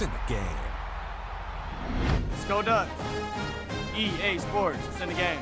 It's in the game. Let's go Ducks. EA Sports, it's in the game.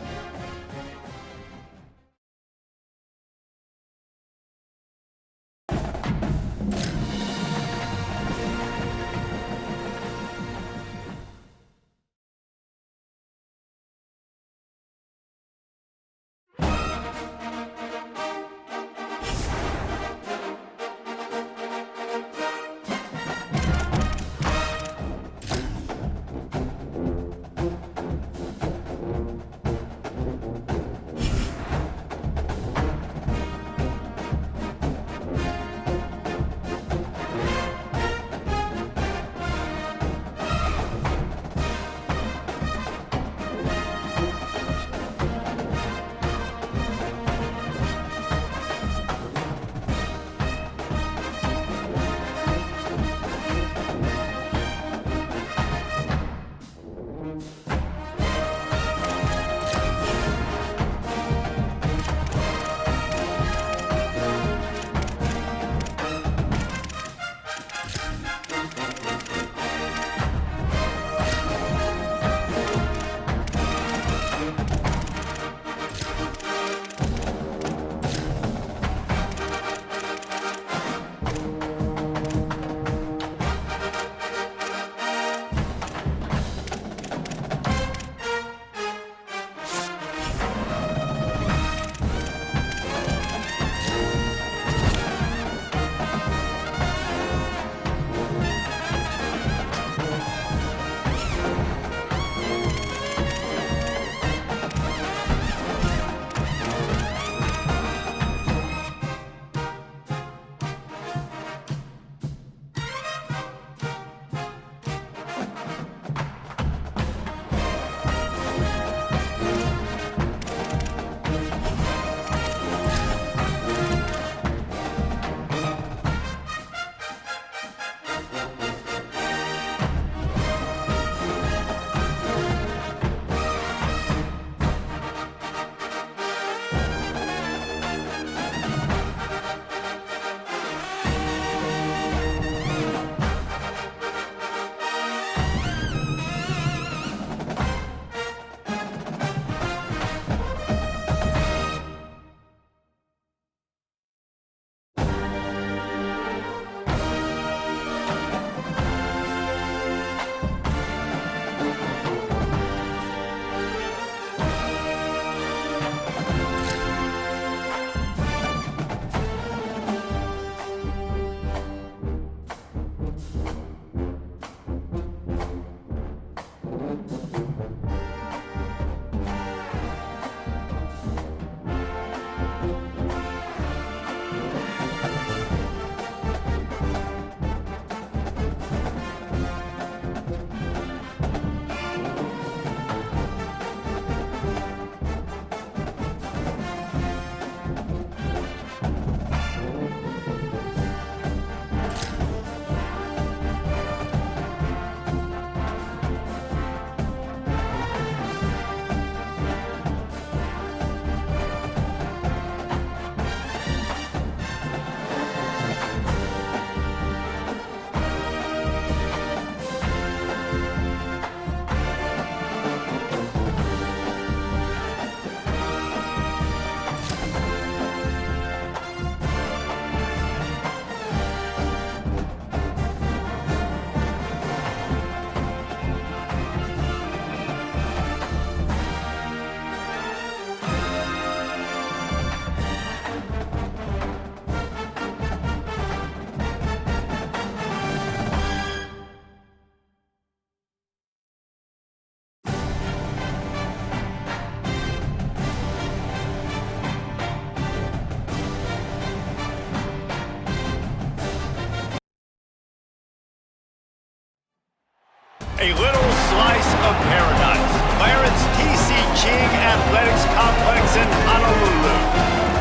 A little slice of paradise. Clarence T.C. Ching Athletics Complex in Honolulu.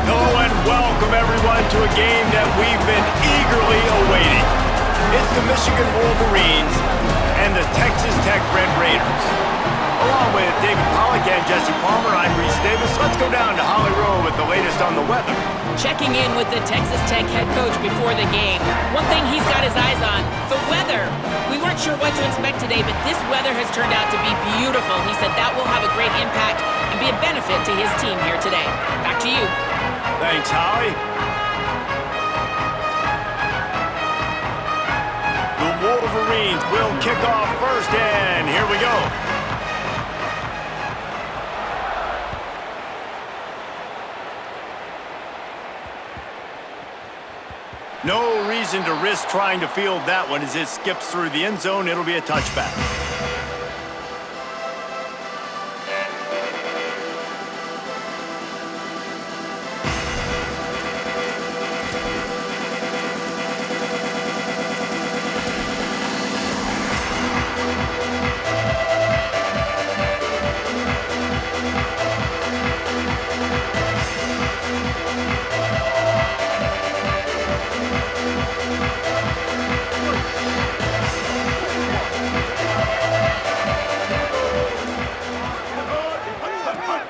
Hello and welcome everyone to a game that we've been eagerly awaiting. It's the Michigan Wolverines and the Texas Tech Red Raiders. Along with David Pollack and Jesse Palmer, I'm Reese Davis. Let's go down to Holly Rowe with the latest on the weather Checking in with the Texas Tech head coach before the game. One thing he's got his eyes on, the weather. We weren't sure what to expect today, but this weather has turned out to be beautiful. He said that will have a great impact and be a benefit to his team here today. Back to you. Thanks, Holly. The Wolverines will kick off first, and here we go. No reason to risk trying to field that one as it skips through the end zone. It'll be a touchback.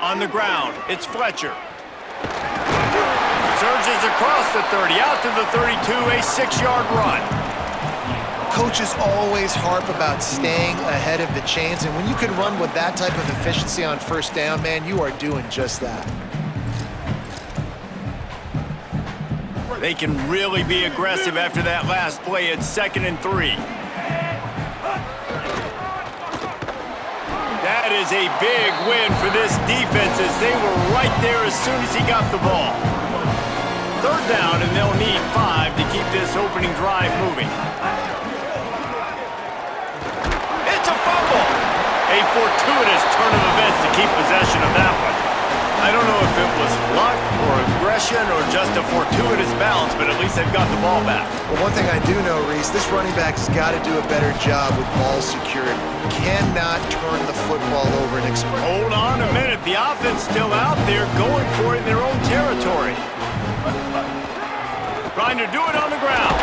On the ground, it's Fletcher. Surges across the 30, out to the 32, a 6-yard run. Coaches always harp about staying ahead of the chains, and when you can run with that type of efficiency on first down, man, you are doing just that. They can really be aggressive after that last play at 2nd and 3. That is a big win for this defense as they were right there as soon as he got the ball. 3rd down, and they'll need 5 to keep this opening drive moving. It's a fumble! A fortuitous turn of events to keep possession of that one. I don't know if it was luck or aggression or just a fortuitous bounce, but at least they've got the ball back. Well, one thing I do know, Reese, this running back has got to do a better job with ball security. Cannot turn the football over and explode. Hold on a minute. The offense still out there going for it in their own territory. Trying to do it on the ground.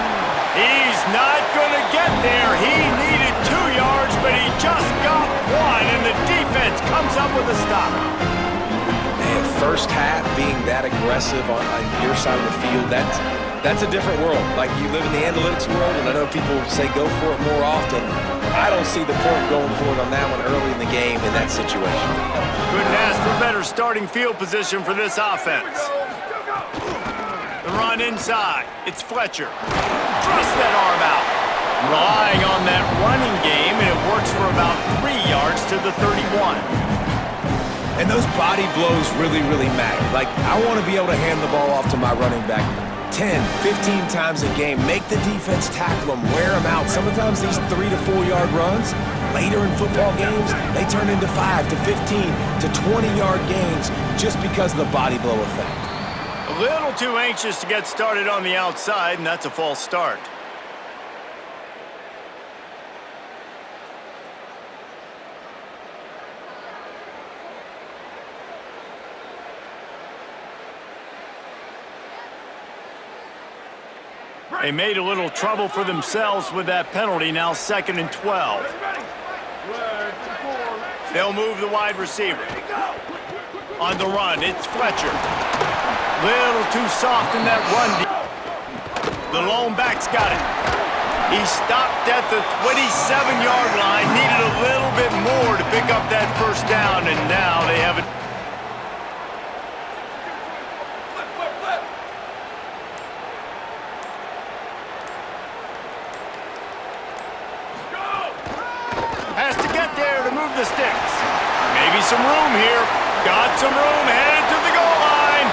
He's not going to get there. He needed 2 yards, but he just got 1, and the defense comes up with a stop. Man, first half being that aggressive on your side of the field, that's a different world. Like, you live in the analytics world, and I know people say go for it more often. I don't see the point going for it on that one early in the game in that situation. Couldn't ask for better starting field position for this offense. The run inside. It's Fletcher. Trust that arm out. Relying on that running game, and it works for about 3 yards to the 31. And those body blows really, really matter. Like, I want to be able to hand the ball off to my running back 10, 15 times a game. Make the defense tackle them, wear them out. Sometimes these 3 to 4 yard runs, later in football games, they turn into 5 to 15 to 20-yard gains just because of the body blow effect. A little too anxious to get started on the outside, and that's a false start. They made a little trouble for themselves with that penalty, now 2nd and 12. They'll move the wide receiver. On the run, it's Fletcher. Little too soft in that run. The lone back's got it. He stopped at the 27-yard line, needed a little bit more to pick up that first down, and now they have it. Has to get there to move the sticks. Maybe some room here. Got some room, headed to the goal line.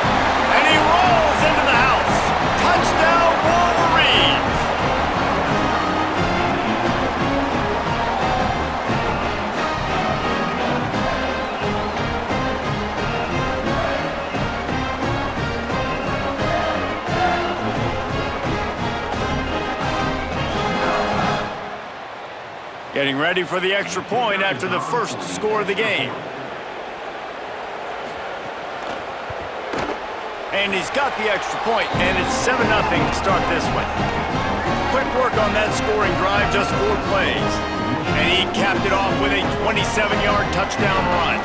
And he rolls into the house. Touchdown, Wolverines. Getting ready for the extra point after the first score of the game. And he's got the extra point, and it's 7-0 to start this one. Quick work on that scoring drive, just 4 plays. And he capped it off with a 27-yard touchdown run.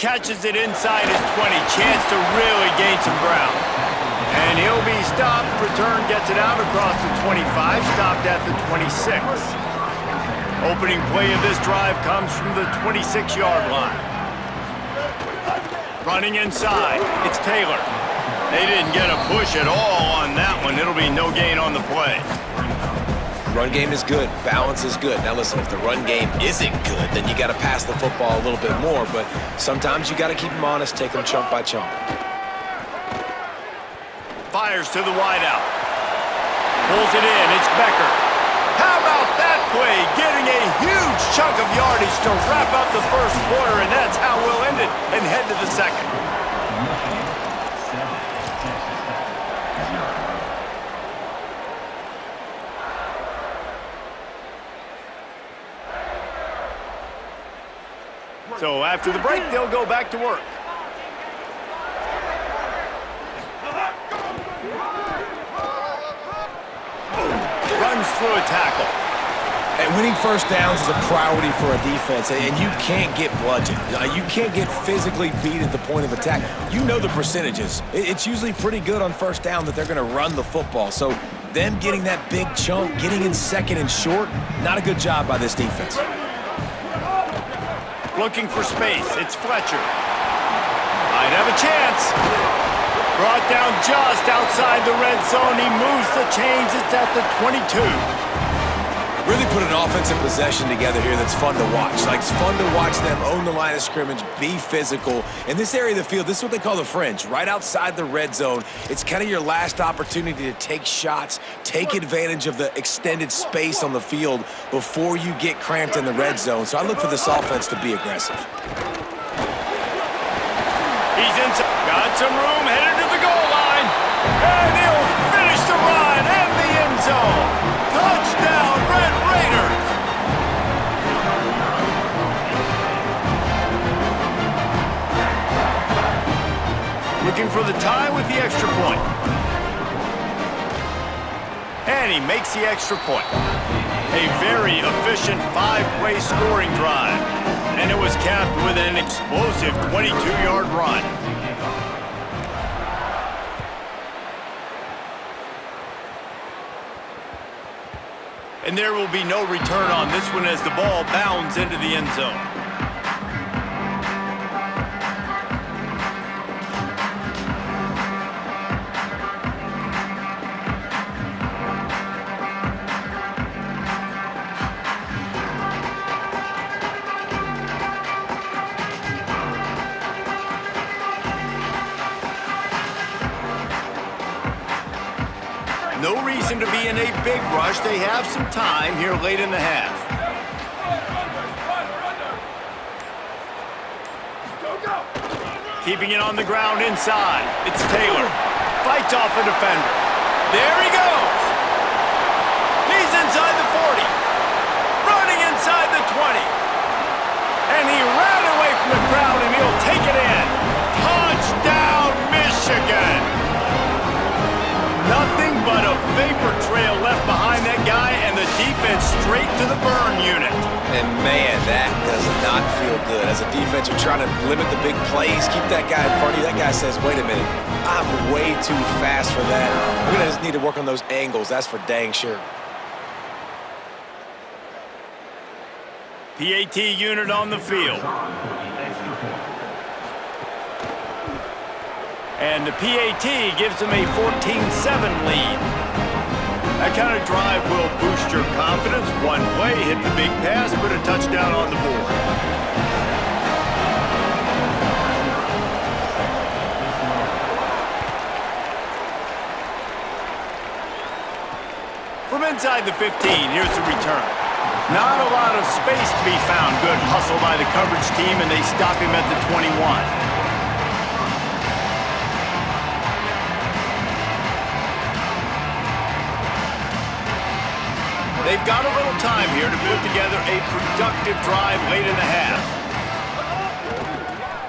catches it inside his 20. Chance to really gain some ground. And he'll be stopped. Return gets it out across the 25, stopped at the 26. Opening play of this drive comes from the 26-yard line. Running inside, it's Taylor. They didn't get a push at all on that one. It'll be no gain on the play. Run game is good. Balance is good. Now listen, if the run game isn't good, then you got to pass the football a little bit more. But sometimes you got to keep them honest, take them chunk by chunk. Fires to the wideout. Pulls it in. It's Becker. How about that play? Getting a huge chunk of yardage to wrap up the first quarter, and that's how we'll end it and head to the second. So after the break, they'll go back to work. Runs through a tackle. And winning first downs is a priority for a defense, and you can't get bludgeoned. You can't get physically beat at the point of attack. You know the percentages. It's usually pretty good on first down that they're going to run the football. So them getting that big chunk, getting in second and short, not a good job by this defense. Looking for space. It's Fletcher. Might have a chance. Brought down just outside the red zone. He moves the chains. It's at the 22. Really put an offensive possession together here that's fun to watch. Like, it's fun to watch them own the line of scrimmage, be physical. In this area of the field, this is what they call the fringe, right outside the red zone. It's kind of your last opportunity to take shots, take advantage of the extended space on the field before you get cramped in the red zone. So I look for this offense to be aggressive. He's inside. Got some room, headed to the goal line. And he'll finish the run and the end zone. Touchdown, Red Raiders! Looking for the tie with the extra point. And he makes the extra point. A very efficient 5-play scoring drive. And it was capped with an explosive 22-yard run. And there will be no return on this one as the ball bounds into the end zone. No reason to be in a big rush. They have some time here late in the half. Keeping it on the ground inside. It's Taylor. Fights off a defender. There he goes. He's inside the 40. Running inside the 20. And he ran away from the crowd, and he'll take it in. Touchdown, Michigan. Nothing but a vapor trail left behind that guy, and the defense straight to the burn unit. And man, that does not feel good. As a defense, you're trying to limit the big plays, keep that guy in front of you. That guy says, wait a minute, I'm way too fast for that. We're going to just need to work on those angles. That's for dang sure. PAT unit on the field. And the PAT gives them a 14-7 lead. That kind of drive will boost your confidence. One play, hit the big pass, put a touchdown on the board. From inside the 15, here's the return. Not a lot of space to be found. Good hustle by the coverage team, and they stop him at the 21. They've got a little time here to put together a productive drive late in the half.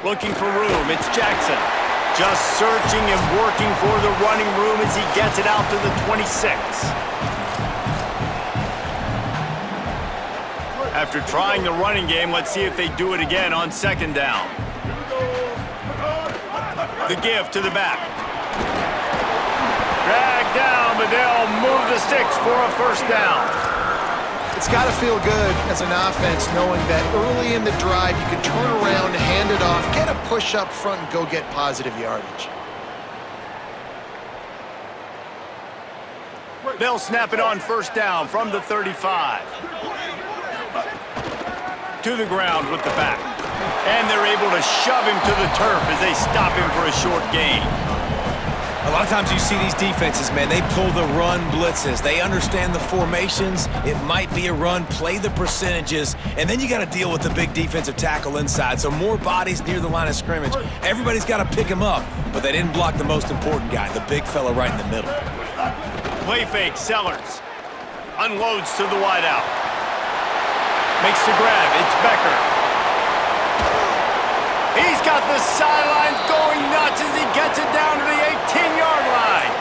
Looking for room, it's Jackson. Just searching and working for the running room as he gets it out to the 26. After trying the running game, let's see if they do it again on second down. The give to the back. Drag down, but they'll move the sticks for a first down. It's got to feel good as an offense knowing that early in the drive you can turn around, hand it off, get a push up front, and go get positive yardage. They'll snap it on first down from the 35. To the ground with the back. And they're able to shove him to the turf as they stop him for a short gain. A lot of times you see these defenses, man, they pull the run blitzes. They understand the formations. It might be a run, play the percentages, and then you got to deal with the big defensive tackle inside. So more bodies near the line of scrimmage. Everybody's got to pick him up, but they didn't block the most important guy, the big fella right in the middle. Play fake, Sellers. Unloads to the wideout. Makes the grab, it's Becker. He's got the sidelines going nuts as he gets it down to the 18-yard line.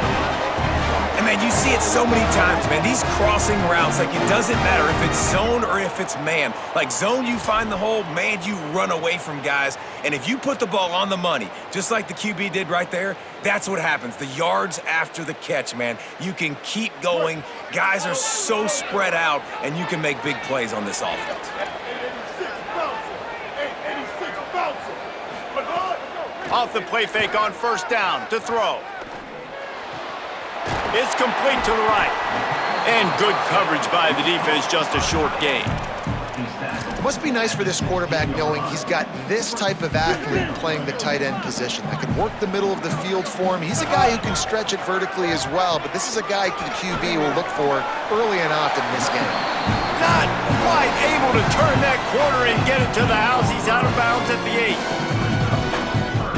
And, man, you see it so many times, man. These crossing routes, like, it doesn't matter if it's zone or if it's man. Like, zone, you find the hole. Man, you run away from guys. And if you put the ball on the money, just like the QB did right there, that's what happens. The yards after the catch, man. You can keep going. Guys are so spread out, and you can make big plays on this offense. Off the play fake on first down to throw. It's complete to the right. And good coverage by the defense, just a short gain. It must be nice for this quarterback knowing he's got this type of athlete playing the tight end position that can work the middle of the field for him. He's a guy who can stretch it vertically as well, but this is a guy the QB will look for early and often in this game. Not quite able to turn that corner and get it to the house. He's out of bounds at the 8.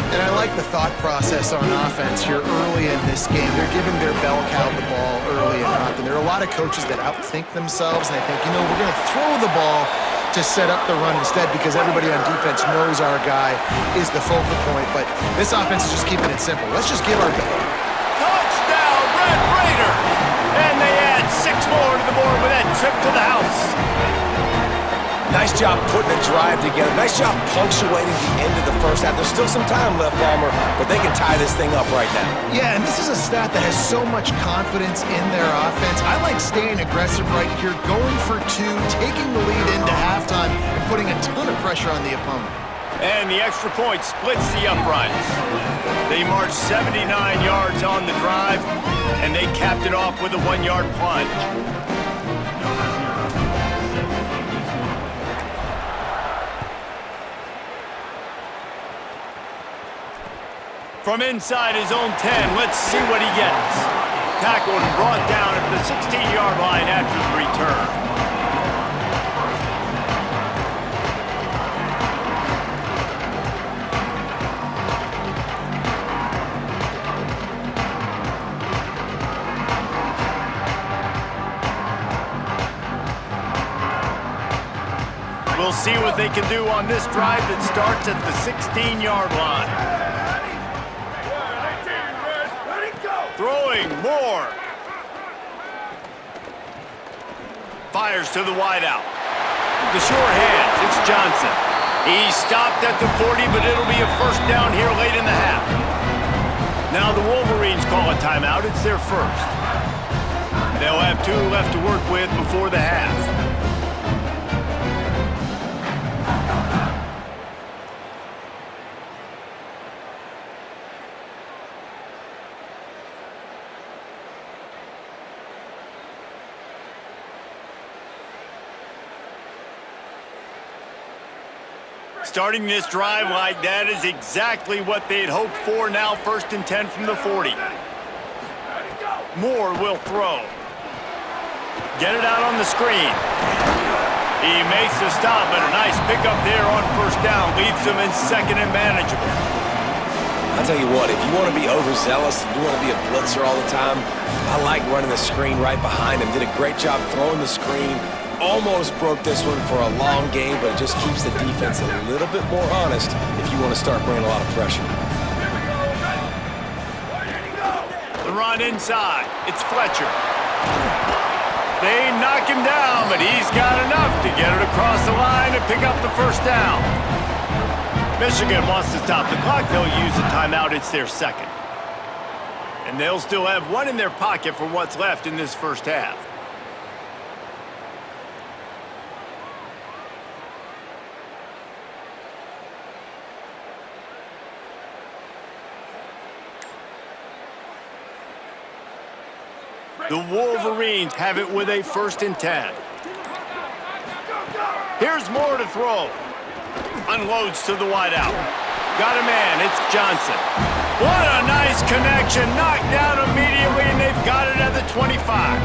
And I like the thought process on offense here early in this game. They're giving their bell cow the ball early and often. There are a lot of coaches that outthink themselves, and they think, you know, we're going to throw the ball to set up the run instead because everybody on defense knows our guy is the focal point. But this offense is just keeping it simple. Let's just give our touchdown, Red Raider! And they add 6 more to the board with that trip to the house. Nice job putting a drive together. Nice job punctuating the end of the first half. There's still some time left, Palmer, but they can tie this thing up right now. Yeah, and this is a stat that has so much confidence in their offense. I like staying aggressive right here, going for 2, taking the lead into halftime, and putting a ton of pressure on the opponent. And the extra point splits the uprights. They marched 79 yards on the drive, and they capped it off with a 1-yard plunge. From inside his own 10, let's see what he gets. Tackled and brought down at the 16-yard line after the return. We'll see what they can do on this drive that starts at the 16-yard line. Throwing more. Fires to the wideout. The sure hands, it's Johnson. He stopped at the 40, but it'll be a first down here late in the half. Now the Wolverines call a timeout. It's their first. They'll have 2 left to work with before the half. Starting this drive like that is exactly what they'd hoped for. Now 1st and 10 from the 40. Moore will throw. Get it out on the screen. He makes the stop, but a nice pickup there on first down. Leaves them in 2nd and manageable. I'll tell you what, if you want to be overzealous and you want to be a blitzer all the time, I like running the screen right behind him. Did a great job throwing the screen. Almost broke this one for a long game, but it just keeps the defense a little bit more honest if you want to start bringing a lot of pressure. The run inside. It's Fletcher. They knock him down, but he's got enough to get it across the line and pick up the first down. Michigan wants to stop the clock. They'll use a timeout. It's their second. And they'll still have one in their pocket for what's left in this first half. The Wolverines have it with a 1st and 10. Here's Moore to throw. Unloads to the wideout. Got a man. It's Johnson. What a nice connection. Knocked down immediately, and they've got it at the 25.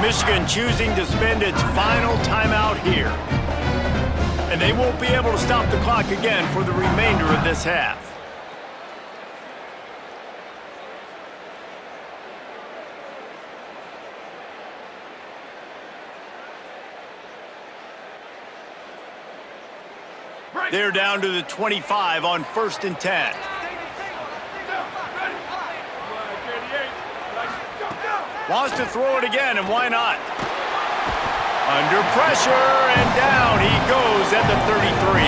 Michigan choosing to spend its final timeout here. And they won't be able to stop the clock again for the remainder of this half. They're down to the 25 on 1st and 10. Wants to throw it again, and why not? Under pressure, and down he goes at the 33.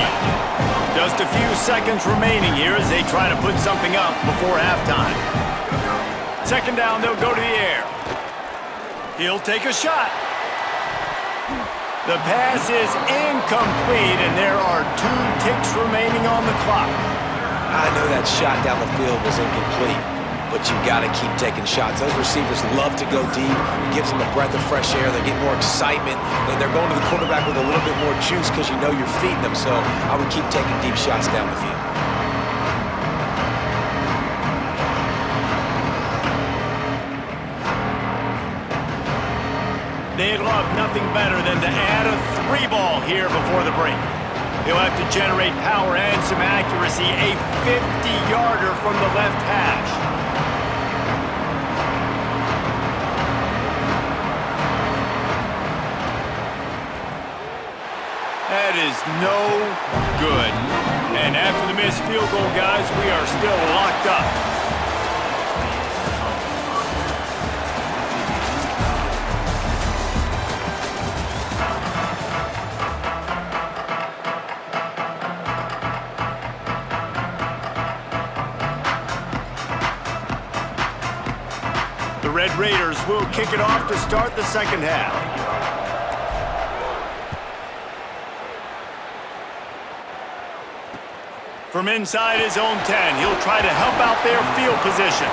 Just a few seconds remaining here as they try to put something up before halftime. 2nd down, they'll go to the air. He'll take a shot. The pass is incomplete, and there are 2 ticks remaining on the clock. I know that shot down the field was incomplete, but you got to keep taking shots. Those receivers love to go deep. It gives them a breath of fresh air. They get more excitement. They're going to the quarterback with a little bit more juice because you know you're feeding them. So I would keep taking deep shots down the field. They'd love nothing better than to add a 3-ball here before the break. He'll have to generate power and some accuracy. A 50-yarder from the left hash. That is no good. And after the missed field goal, guys, we are still locked up. The Red Raiders will kick it off to start the second half. From inside his own 10, he'll try to help out their field position.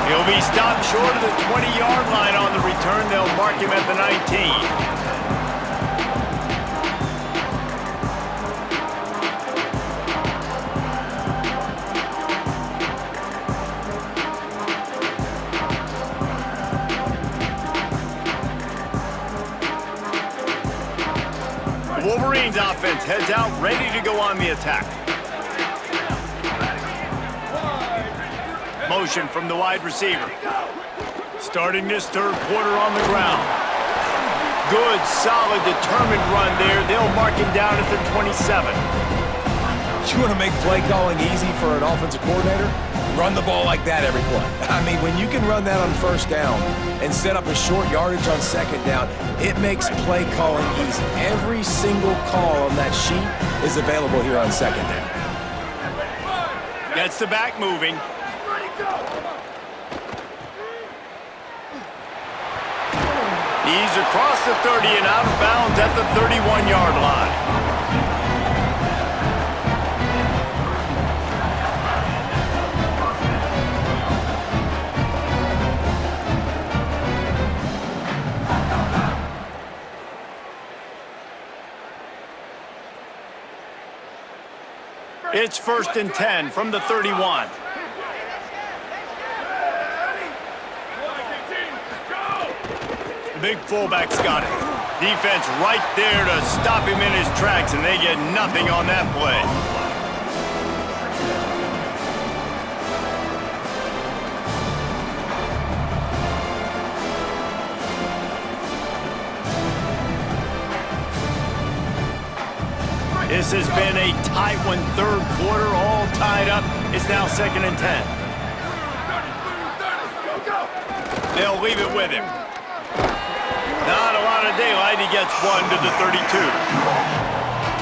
He'll be stopped short of the 20-yard line on the return. They'll mark him at the 19. Wolverines offense heads out, ready to go on the attack. Motion from the wide receiver. Starting this 3rd quarter on the ground. Good, solid, determined run there. They'll mark him down at the 27. You want to make play calling easy for an offensive coordinator? Run the ball like that every play. I mean, when you can run that on 1st down and set up a short yardage on 2nd down, it makes play calling easy. Every single call on that sheet is available here on 2nd down. Gets the back moving. He's across the 30 and out of bounds at the 31-yard line. It's 1st and 10 from the 31. The big fullback's got it. Defense right there to stop him in his tracks, and they get nothing on that play. This has been a tight one, 3rd quarter, all tied up. It's now 2nd and 10. They'll leave it with him. Not a lot of daylight. He gets one to the 32.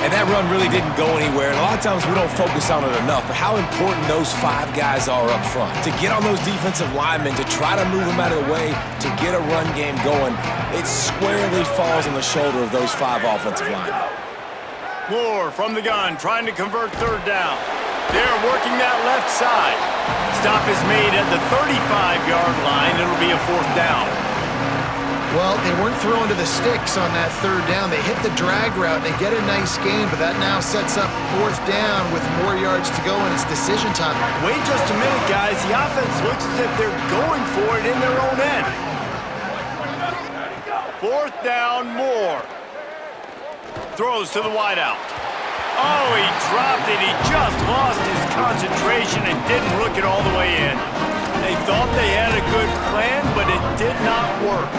And that run really didn't go anywhere. And a lot of times we don't focus on it enough, but how important those 5 guys are up front. To get on those defensive linemen, to try to move them out of the way, to get a run game going, it squarely falls on the shoulder of those 5 offensive linemen. Moore from the gun, trying to convert third down. They're working that left side. Stop is made at the 35-yard line. It'll be a 4th down. Well, they weren't throwing to the sticks on that 3rd down. They hit the drag route, and they get a nice gain, but that now sets up 4th down with more yards to go, and it's decision time. Wait just a minute, guys. The offense looks as if they're going for it in their own end. 4th down, Moore. Throws to the wideout. Oh, he dropped it. He just lost his concentration and didn't look it all the way in. They thought they had a good plan, but it did not work.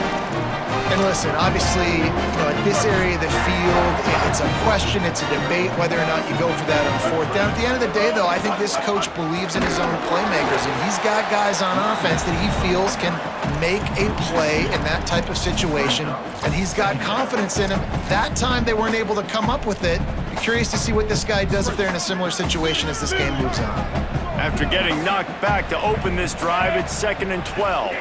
And listen, obviously, at this area of the field, it's a question, it's a debate whether or not you go for that on 4th down. At the end of the day, though, I think this coach believes in his own playmakers, and he's got guys on offense that he feels can make a play in that type of situation, and he's got confidence in him. That time, they weren't able to come up with it. Be curious to see what this guy does if they're in a similar situation as this game moves on. After getting knocked back to open this drive, it's 2nd and 12.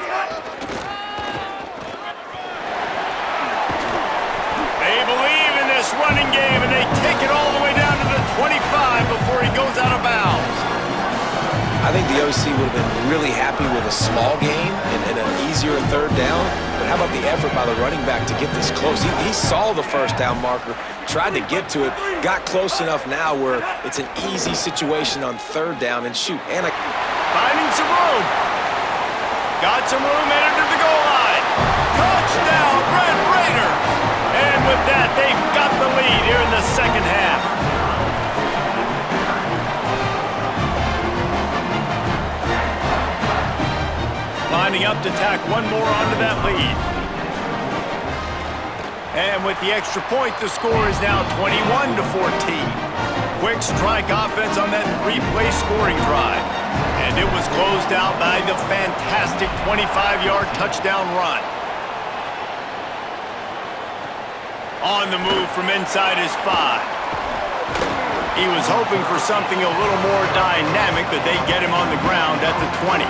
They believe in this running game, and they take it all the way down to the 25 before he goes out of bounds. I think the OC would have been really happy with a small gain and an easier 3rd down. But how about the effort by the running back to get this close? He saw the 1st down marker, tried to get to it, got close enough now where it's an easy situation on 3rd down and shoot. Finding some room. Got some room headed to the goal line. Touchdown, Red Raiders! And with that, they've got the lead here in the 2nd half. Lining up to tack one more onto that lead. And with the extra point, the score is now 21-14. Quick strike offense on that 3-play scoring drive. And it was closed out by the fantastic 25-yard touchdown run. On the move from inside his 5. He was hoping for something a little more dynamic, but they get him on the ground at the 20.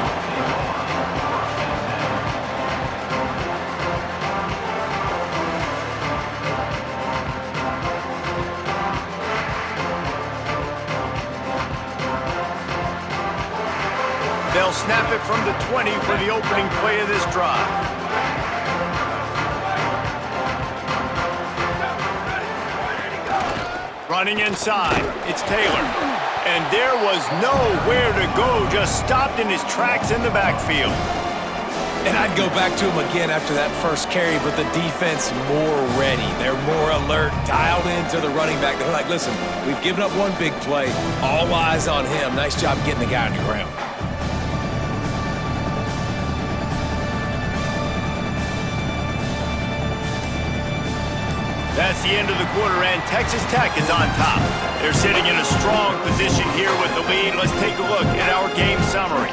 They'll snap it from the 20 for the opening play of this drive. Running inside, it's Taylor. And there was nowhere to go, just stopped in his tracks in the backfield. And I'd go back to him again after that first carry, but the defense more ready. They're more alert, dialed into the running back. They're like, listen, we've given up one big play. All eyes on him. Nice job getting the guy on the ground. That's the end of the quarter, and Texas Tech is on top. They're sitting in a strong position here with the lead. Let's take a look at our game summary.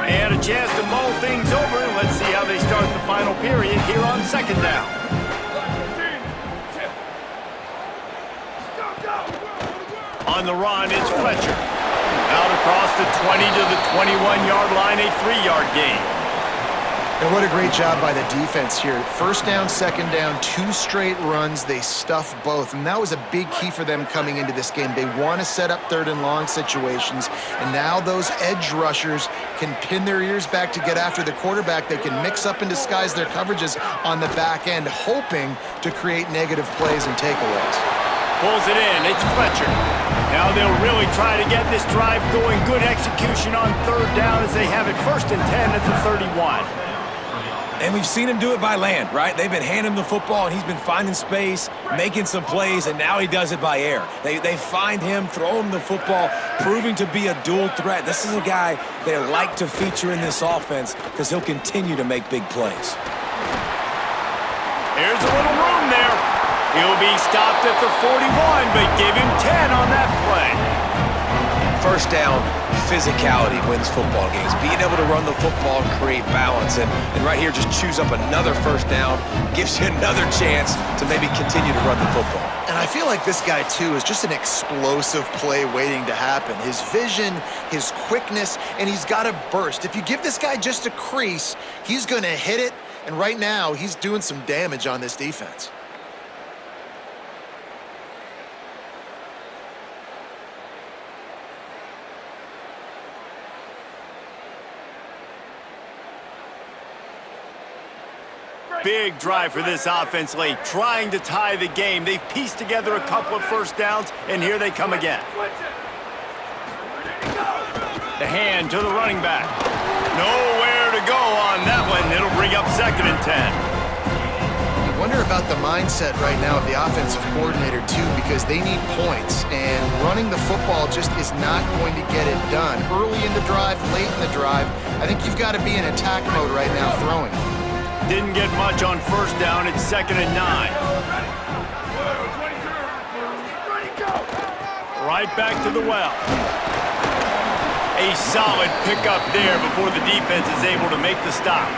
And a chance to mull things over. Let's see how they start the final period here on 2nd down. On the run, it's Fletcher. Out across the 20 to the 21-yard line, a 3-yard gain. And what a great job by the defense here. 1st down, 2nd down, 2 straight runs. They stuff both, and that was a big key for them coming into this game. They want to set up 3rd and long situations, and now those edge rushers can pin their ears back to get after the quarterback. They can mix up and disguise their coverages on the back end, hoping to create negative plays and takeaways. Pulls it in, it's Fletcher. Now they'll really try to get this drive going. Good execution on 3rd down as they have it 1st and 10 at the 31. And we've seen him do it by land, right? They've been handing him the football, and he's been finding space, making some plays, and now he does it by air. They find him, throw him the football, proving to be a dual threat. This is a guy they like to feature in this offense because he'll continue to make big plays. Here's a little room there. He'll be stopped at the 41, but give him 10 on that play. First down, physicality wins football games. Being able to run the football and create balance. And right here, just choose up another first down, gives you another chance to maybe continue to run the football. And I feel like this guy, too, is just an explosive play waiting to happen. His vision, his quickness, and he's got a burst. If you give this guy just a crease, he's going to hit it. And right now, he's doing some damage on this defense. Big drive for this offense late, trying to tie the game. They've pieced together a couple of first downs, and here they come again. The hand to the running back. Nowhere to go on that one. It'll bring up 2nd and 10. You wonder about the mindset right now of the offensive coordinator, too, because they need points, and running the football just is not going to get it done. Early in the drive, late in the drive, I think you've got to be in attack mode right now throwing. Didn't get much on first down. It's 2nd and 9. Right back to the well. A solid pickup there before the defense is able to make the stop.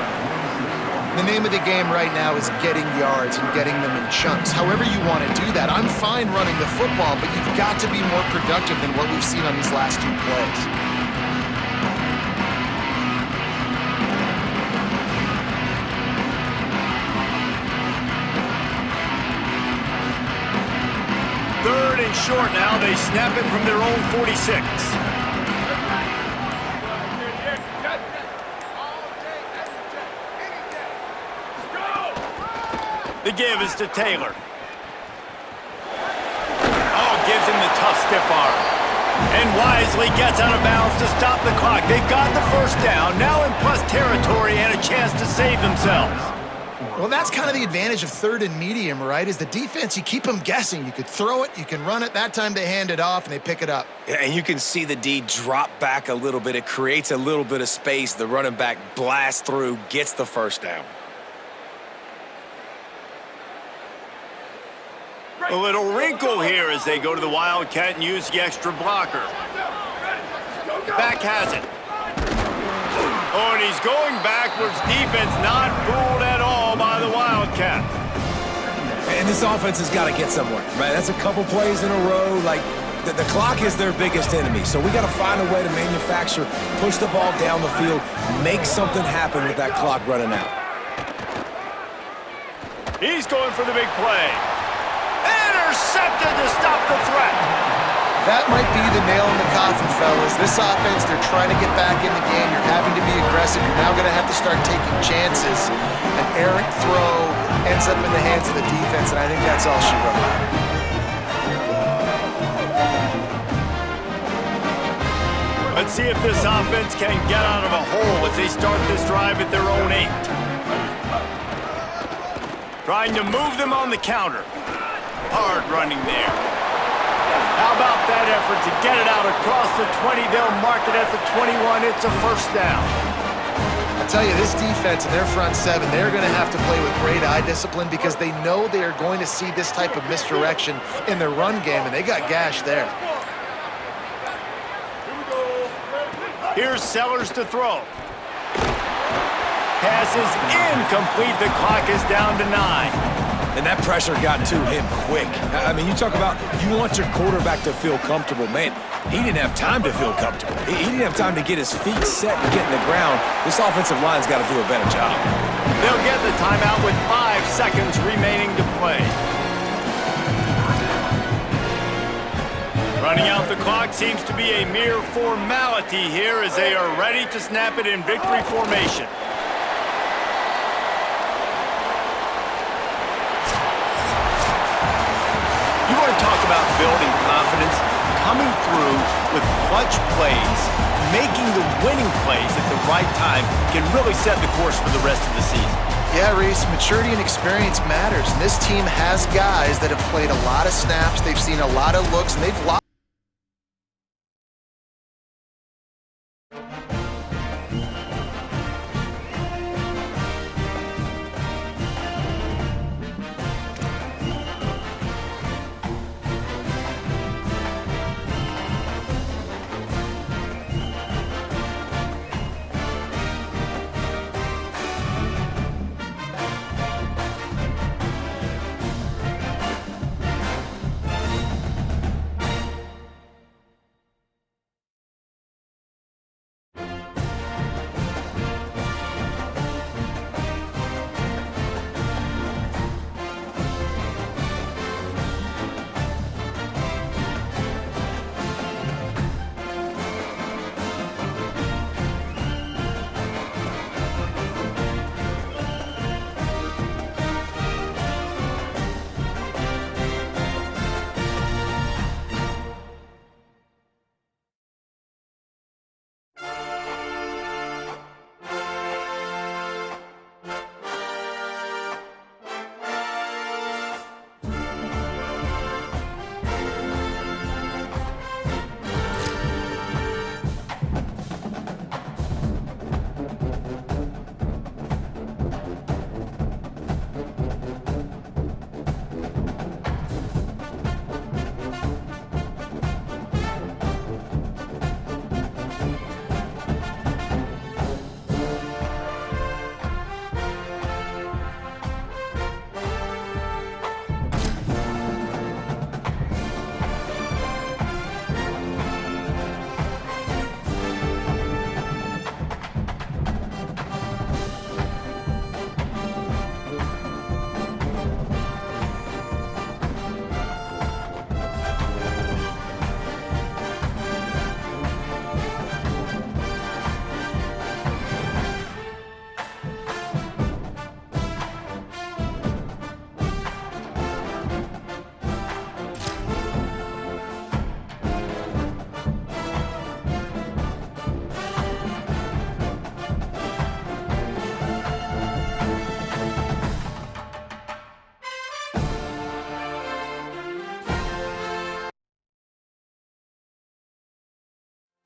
The name of the game right now is getting yards and getting them in chunks. However you want to do that. I'm fine running the football, but you've got to be more productive than what we've seen on these last 2 plays. Third and short now. They snap it from their own 46. The give is to Taylor. Oh, gives him the tough stiff arm. And wisely gets out of bounds to stop the clock. They've got the first down, now in plus territory and a chance to save themselves. Well, that's kind of the advantage of 3rd and medium, right? Is the defense, you keep them guessing. You could throw it, you can run it. That time they hand it off and they pick it up. Yeah, and you can see the D drop back a little bit. It creates a little bit of space. The running back blasts through, gets the first down. A little wrinkle here as they go to the Wildcat and use the extra blocker. Back has it. Oh, and he's going backwards. Defense not fooled at all by the Wildcat. And this offense has got to get somewhere, right? That's a couple plays in a row. Like, the clock is their biggest enemy. So we got to find a way to manufacture, push the ball down the field, make something happen with that clock running out. He's going for the big play. Intercepted to stop the threat. That might be the nail in the coffin, fellas. This offense, they're trying to get back in the game. You're having to be aggressive. You're now going to have to start taking chances. An errant throw ends up in the hands of the defense, and I think that's all she wrote. Let's see if this offense can get out of a hole as they start this drive at their own 8. Trying to move them on the counter. Hard running there. How about that effort to get it out across the 20? They'll mark it at the 21. It's a first down. I'll tell you, this defense and their front 7, they're going to have to play with great eye discipline because they know they are going to see this type of misdirection in their run game, and they got gashed there. Here's Sellers to throw. Pass is incomplete. The clock is down to 9. And that pressure got to him quick. I mean, you talk about you want your quarterback to feel comfortable. Man, he didn't have time to feel comfortable. He didn't have time to get his feet set and get in the ground. This offensive line's got to do a better job. They'll get the timeout with 5 seconds remaining to play. Running out the clock seems to be a mere formality here as they are ready to snap it in victory formation. You want to talk about building confidence? Coming through with clutch plays, making the winning plays at the right time can really set the course for the rest of the season. Yeah, Reese, maturity and experience matters. And this team has guys that have played a lot of snaps, they've seen a lot of looks, and they've lost.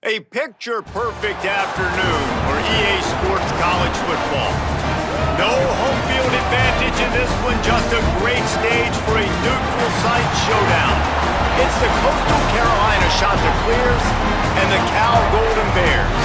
A picture-perfect afternoon for EA Sports College Football. No home field advantage in this one, just a great stage for a neutral site showdown. It's the Coastal Carolina Chanticleers and the Cal Golden Bears.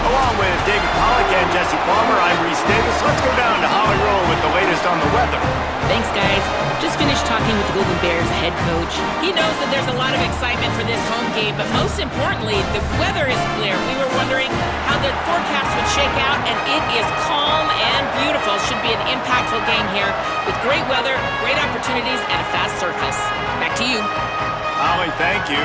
Along with David Pollack and Jesse Palmer, I'm Reese Davis. Let's go down to Holly Rowe with the latest on the weather. Thanks, guys. Just finished talking with the Golden Bears head coach. He knows that there's a lot of excitement for this home game, but most importantly, the weather is clear. We were wondering how the forecast would shake out, and it is calm and beautiful. Should be an impactful game here with great weather, great opportunities, and a fast surface. Back to you. Holly, thank you.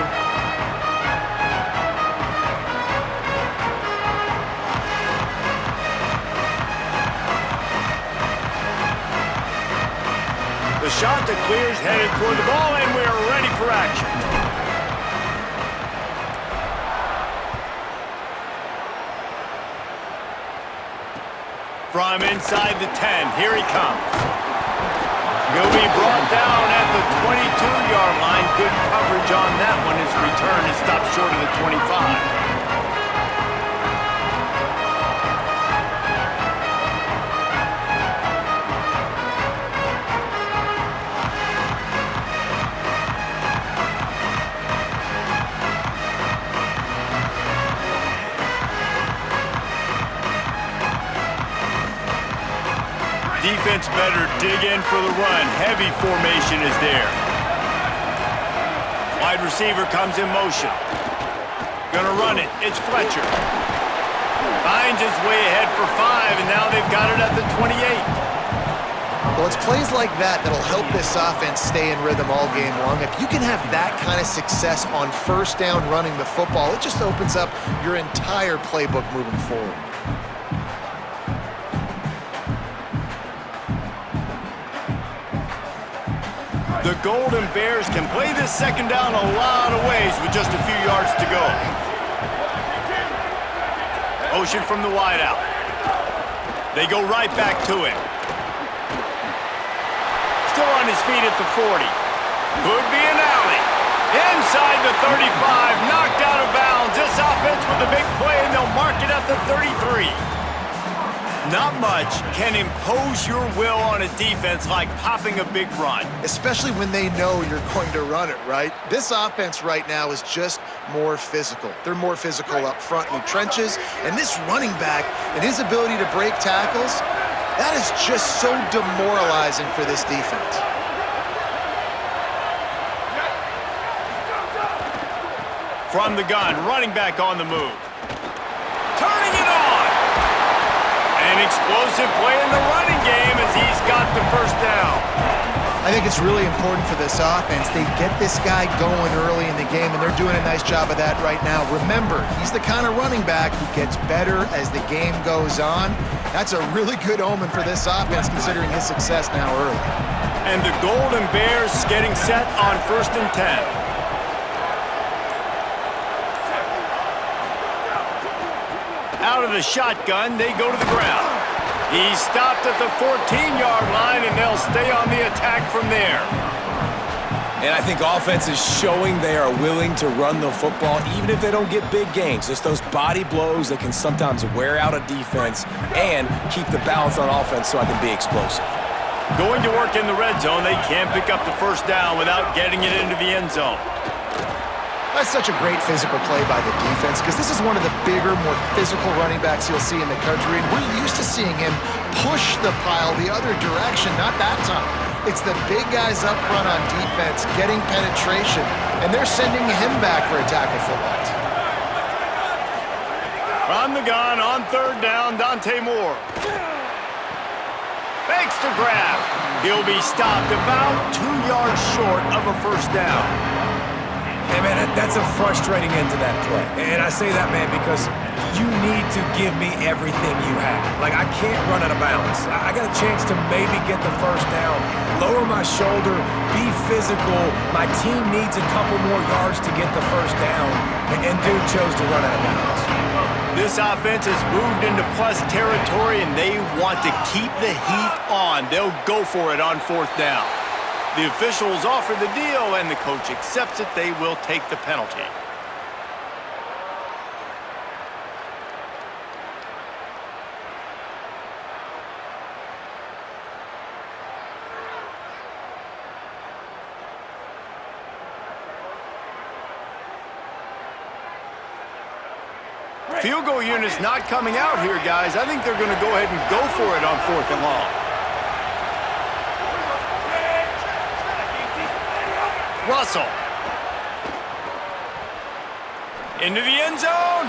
The Chanticleers headed toward the ball, and we are ready for action. From inside the 10, here he comes. He'll be brought down at the 22-yard line. Good coverage on that one. His return is stopped short of the 25. Defense better dig in for the run. Heavy formation is there. Wide receiver comes in motion. Gonna run it. It's Fletcher. Finds his way ahead for 5, and now they've got it at the 28. Well, it's plays like that that'll help this offense stay in rhythm all game long. If you can have that kind of success on first down running the football, it just opens up your entire playbook moving forward. The Golden Bears can play this second down a lot of ways with just a few yards to go. Motion from the wideout. They go right back to him. Still on his feet at the 40. Could be an alley. Inside the 35, knocked out of bounds. This offense with the big play, and they'll mark it at the 33. Not much can impose your will on a defense like popping a big run. Especially when they know you're going to run it, right? This offense right now is just more physical. They're more physical up front in the trenches, and this running back and his ability to break tackles, that is just so demoralizing for this defense. From the gun, running back on the move. Turning it on! An explosive play in the running game as he's got the first down. I think it's really important for this offense. They get this guy going early in the game, and they're doing a nice job of that right now. Remember, he's the kind of running back who gets better as the game goes on. That's a really good omen for this offense, considering his success now early. And the Golden Bears getting set on 1st and 10. Out of the shotgun, they go to the ground. He's stopped at the 14-yard line, and they'll stay on the attack from there. And I think offense is showing they are willing to run the football, even if they don't get big gains. Just those body blows that can sometimes wear out a defense and keep the balance on offense so I can be explosive. Going to work in the red zone, they can't pick up the first down without getting it into the end zone. That's such a great physical play by the defense because this is one of the bigger, more physical running backs you'll see in the country, and we're used to seeing him push the pile the other direction, not that time. It's the big guys up front on defense getting penetration, and they're sending him back for a tackle for loss. From the gun on 3rd down, Dante Moore. Makes the grab. He'll be stopped about 2 yards short of a first down. Hey, man, that's a frustrating end to that play. And I say that, man, because you need to give me everything you have. Like, I can't run out of bounds. I got a chance to maybe get the first down, lower my shoulder, be physical. My team needs a couple more yards to get the first down, and dude chose to run out of bounds. This offense has moved into plus territory, and they want to keep the heat on. They'll go for it on 4th down. The officials offer the deal, and the coach accepts it. They will take the penalty. Field goal unit's not coming out here, guys. I think they're going to go ahead and go for it on 4th and long. Russell. Into the end zone.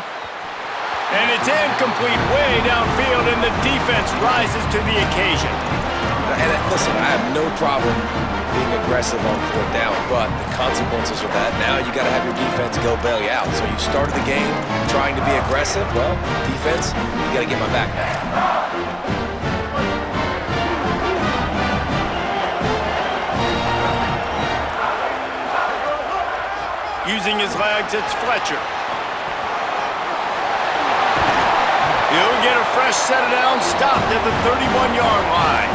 And it's incomplete way downfield, and the defense rises to the occasion. And listen, I have no problem being aggressive on 4th down, but the consequences of that, now you got to have your defense go bail you out. So you started the game trying to be aggressive. Well, defense, you got to get my back now. Using his legs, it's Fletcher. He'll get a fresh set it down, stopped at the 31-yard line.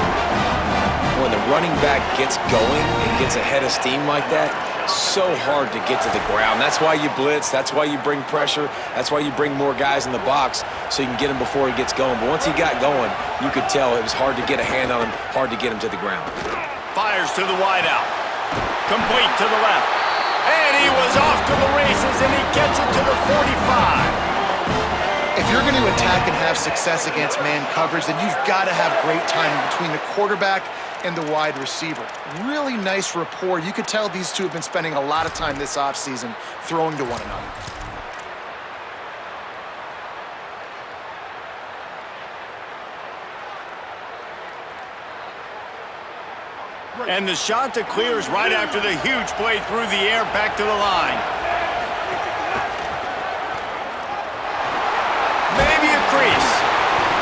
When the running back gets going and gets ahead of steam like that, so hard to get to the ground. That's why you blitz. That's why you bring pressure. That's why you bring more guys in the box so you can get him before he gets going. But once he got going, you could tell it was hard to get a hand on him, hard to get him to the ground. Fires to the wideout. Complete to the left. And he was off to the races, and he gets it to the 45. If you're going to attack and have success against man coverage, then you've got to have great timing between the quarterback and the wide receiver. Really nice rapport. You could tell these two have been spending a lot of time this offseason throwing to one another. And the shot to clears right after the huge play through the air back to the line. Maybe a crease.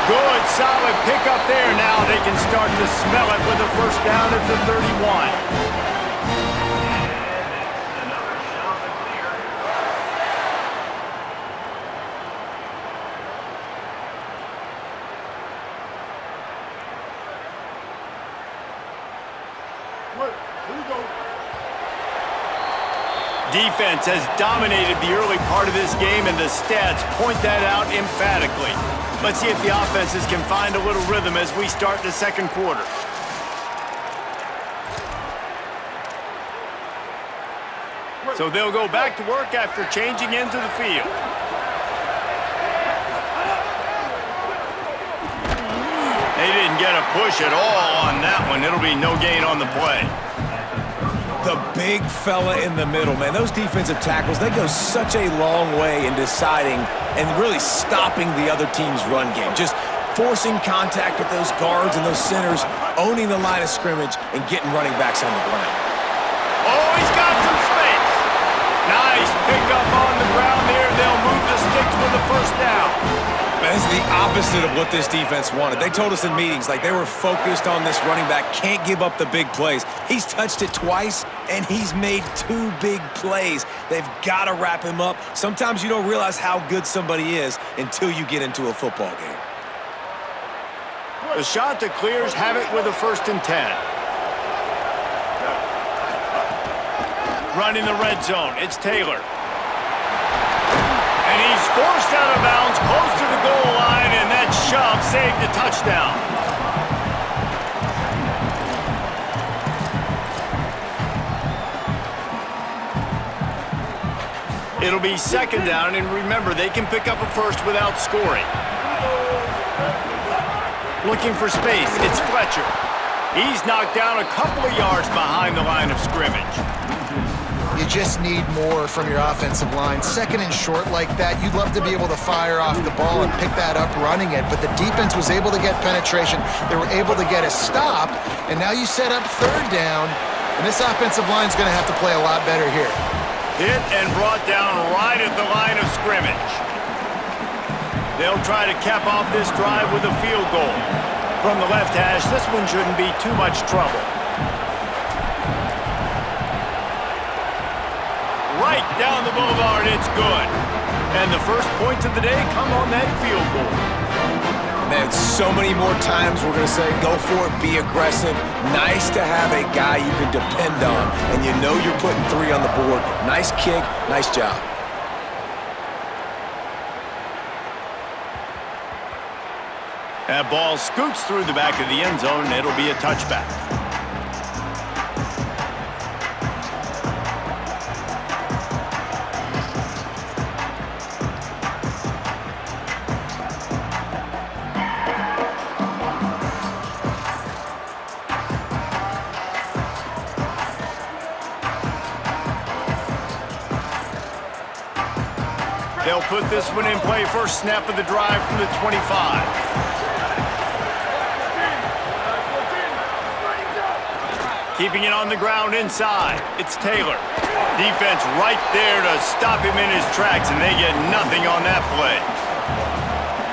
Good, solid pickup there. Now they can start to smell it with a first down at the 31. Defense has dominated the early part of this game, and the stats point that out emphatically. Let's see if the offenses can find a little rhythm as we start the second quarter. So they'll go back to work after changing into the field. They didn't get a push at all on that one. It'll be no gain on the play. The big fella in the middle, man. Those defensive tackles, they go such a long way in deciding and really stopping the other team's run game. Just forcing contact with those guards and those centers, owning the line of scrimmage, and getting running backs on the ground. Oh, he's got some space. Nice pickup on the ground there. They'll move the sticks with the first down. Man, this is the opposite of what this defense wanted. They told us in meetings, like, they were focused on this running back, can't give up the big plays. He's touched it twice, and he's made 2 big plays. They've got to wrap him up. Sometimes you don't realize how good somebody is until you get into a football game. The shot to clears have it with a 1st and 10. Running the red zone, it's Taylor. And he's forced out of bounds close to the goal line, and that shove saved a touchdown. It'll be 2nd down, and remember, they can pick up a first without scoring. Looking for space, it's Fletcher. He's knocked down a couple of yards behind the line of scrimmage. You just need more from your offensive line. 2nd and short like that, you'd love to be able to fire off the ball and pick that up running it, but the defense was able to get penetration. They were able to get a stop, and now you set up 3rd down, and this offensive line's going to have to play a lot better here. Hit and brought down right at the line of scrimmage. They'll try to cap off this drive with a field goal. From the left hash, this one shouldn't be too much trouble. Right down the boulevard, it's good. And the first points of the day come on that field goal. Man, so many more times we're going to say, go for it, be aggressive. Nice to have a guy you can depend on, and you know you're putting 3 on the board. Nice kick, nice job. That ball scoots through the back of the end zone, and it'll be a touchback. They'll put this one in play first snap of the drive from the 25. Keeping it on the ground inside. It's Taylor. Defense right there to stop him in his tracks, and they get nothing on that play.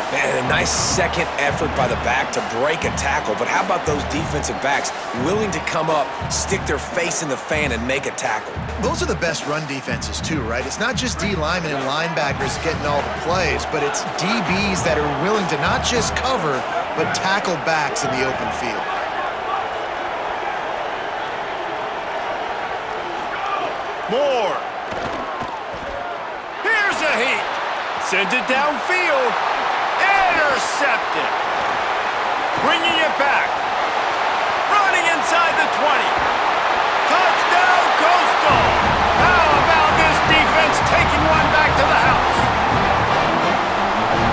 Man, a nice second effort by the back to break a tackle, but how about those defensive backs willing to come up, stick their face in the fan, and make a tackle? Those are the best run defenses too, right? It's not just D linemen and linebackers getting all the plays, but it's DBs that are willing to not just cover, but tackle backs in the open field. Moore. Here's a heat. Sends it downfield. Intercepted. Bringing it back. Running inside the 20. Touchdown, Coastal. How about this defense taking one back to the house?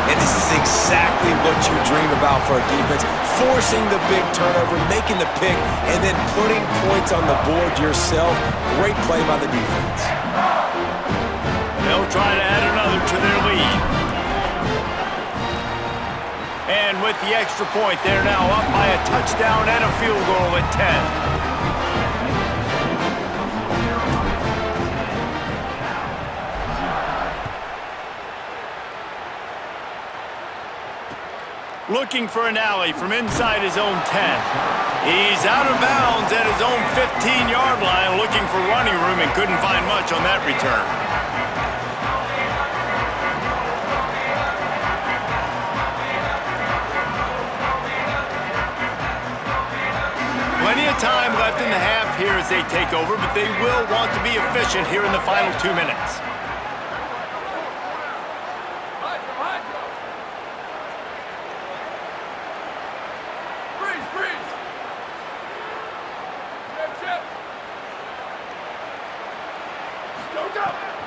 And this is exactly what you dream about for a defense. Forcing the big turnover, making the pick, and then putting points on the board yourself. Great play by the defense. They'll try to add another to their lead. And with the extra point, they're now up by a touchdown and a field goal at 10. Looking for an alley from inside his own 10. He's out of bounds at his own 15-yard line, looking for running room and couldn't find much on that return. Plenty of time left in the half here as they take over, but they will want to be efficient here in the final 2 minutes.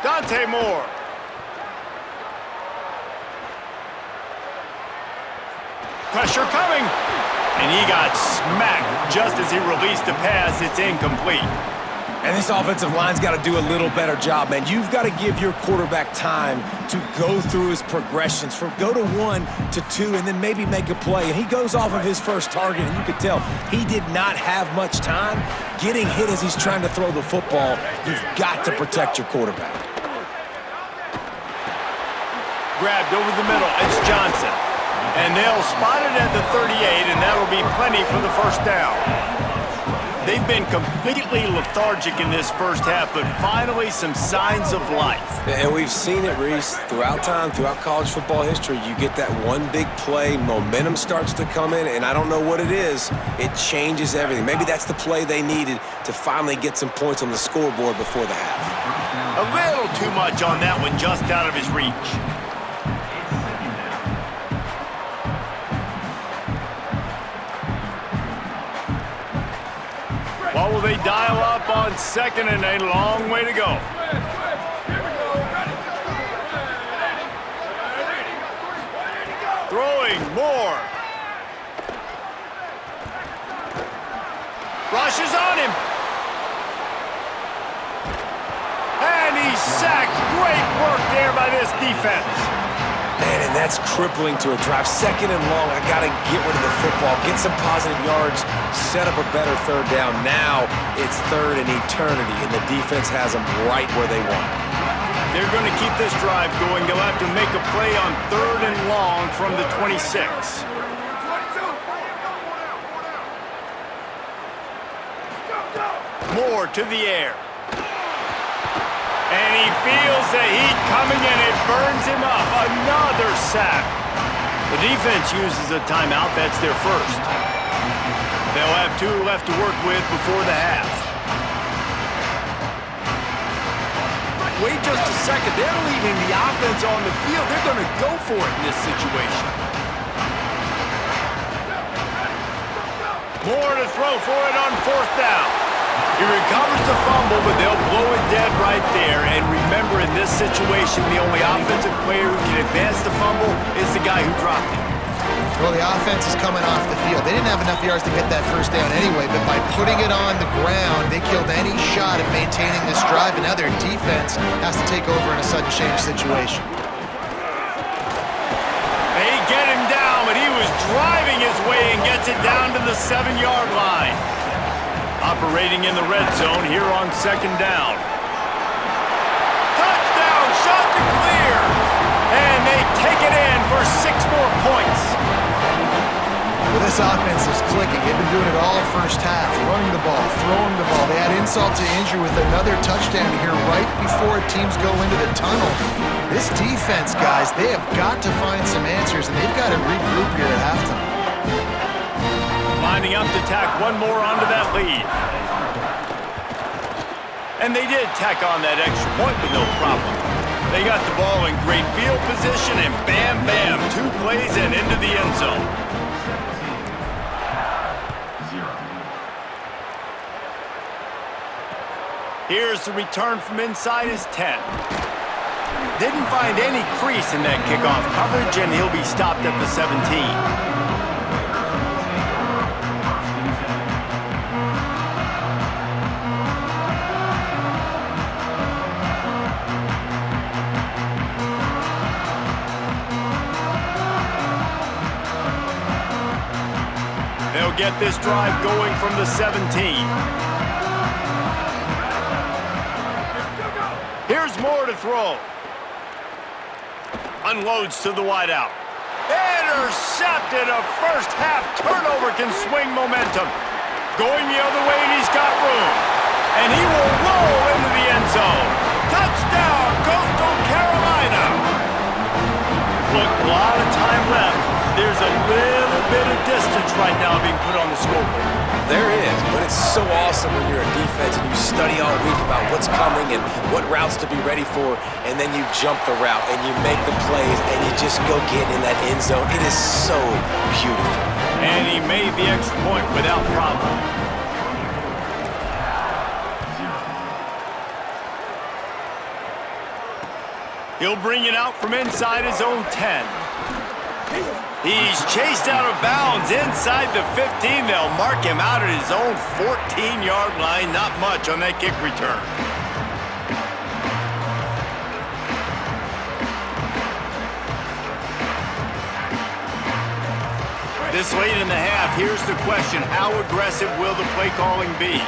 Dante Moore. Pressure coming. And he got smacked just as he released the pass. It's incomplete. And this offensive line's got to do a little better job, man. You've got to give your quarterback time to go through his progressions, from go to 1 to 2, and then maybe make a play. And he goes off of his first target, and you could tell he did not have much time getting hit as he's trying to throw the football. You've got to protect your quarterback. Grabbed over the middle. It's Johnson. And they'll spot it at the 38, and that'll be plenty for the first down. They've been completely lethargic in this first half, but finally some signs of life. And we've seen it, Reese, throughout time, throughout college football history. You get that one big play, momentum starts to come in, and I don't know what it is. It changes everything. Maybe that's the play they needed to finally get some points on the scoreboard before the half. A little too much on that one, just out of his reach. What will they dial up on second, and a long way to go? Throwing Moore. Rushes on him. And he's sacked. Great work there by this defense. Man, and that's crippling to a drive. Second and long, I got to get rid of the football, get some positive yards, set up a better third down. Now it's third and eternity, and the defense has them right where they want. They're going to keep this drive going. They'll have to make a play on third and long from the 26. Moore to the air. And he feels the heat coming, and it burns him up. Another sack. The defense uses a timeout. That's their first. They'll have 2 left to work with before the half. Wait just a second. They're leaving the offense on the field. They're going to go for it in this situation. Moore to throw for it on fourth down. He recovers the fumble, but they'll blow it dead right there. And remember, in this situation, the only offensive player who can advance the fumble is the guy who dropped it. Well, the offense is coming off the field. They didn't have enough yards to get that first down anyway, but by putting it on the ground, they killed any shot at maintaining this drive, and now their defense has to take over in a sudden change situation. is driving his way and gets it down to the 7-yard line. Operating in the red zone here on 2nd down. Touchdown, shot to clear. And they take it in for 6 more points. Well, this offense is clicking. They've been doing it all first half, running the ball, throwing the ball. They had insult to injury with another touchdown here right before teams go into the tunnel. This defense, guys, they have got to find some answers, and they've got to regroup here at halftime. Lining up to tack one more onto that lead. And they did tack on that extra point with no problem. They got the ball in great field position, and bam, bam, 2 plays and into the end zone. Here's the return from inside his 10. Didn't find any crease in that kickoff coverage, and he'll be stopped at the 17. They'll get this drive going from the 17. Here's Moore to throw. Unloads to the wideout. Intercepted. A first-half turnover can swing momentum. Going the other way, and he's got room. And he will roll into the end zone. Touchdown, Coastal Carolina. Look, a lot of time left. There's a little bit of distance right now being put on the scoreboard. There is, but it's so awesome when you're a defense and you study all week about what's coming and what routes to be ready for, and then you jump the route and you make the plays and you just go get in that end zone. It is so beautiful. And he made the extra point without problem. He'll bring it out from inside his own 10. He's chased out of bounds inside the 15. They'll mark him out at his own 14-yard line. Not much on that kick return. This late in the half, here's the question. How aggressive will the play calling be?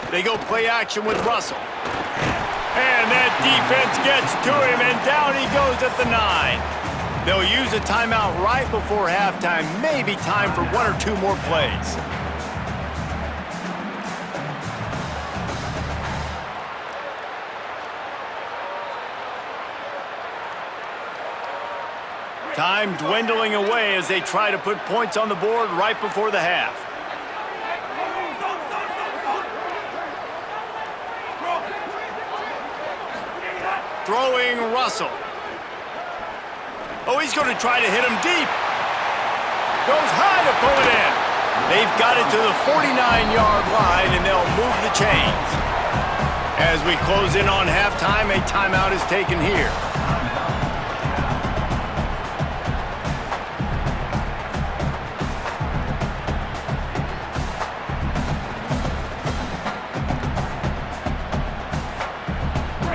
They go play action with Russell. And that defense gets to him, and down he goes at the 9. They'll use a timeout right before halftime. Maybe time for 1 or 2 more plays. Time dwindling away as they try to put points on the board right before the half. Throwing Russell. Oh, he's going to try to hit him deep. Goes high to pull it in. They've got it to the 49-yard line, and they'll move the chains. As we close in on halftime, a timeout is taken here.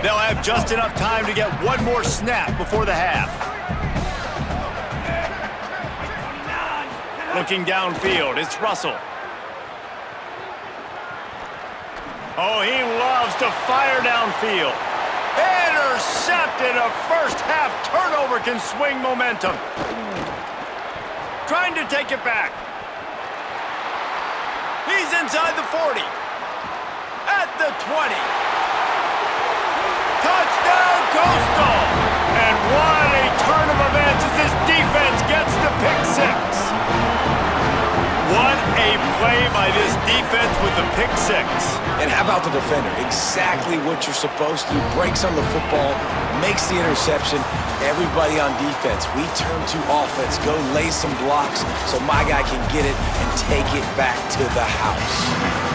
They'll have just enough time to get one more snap before the half. Looking downfield, it's Russell. Oh, he loves to fire downfield. Intercepted. A first-half turnover can swing momentum. Trying to take it back. He's inside the 40. At the 20. Touchdown, Coastal! And what a turn of events as this defense gets the pick 6. What a play by this defense with the pick 6. And how about the defender? Exactly what you're supposed to. Breaks on the football, makes the interception. Everybody on defense, we turn to offense. Go lay some blocks so my guy can get it and take it back to the house.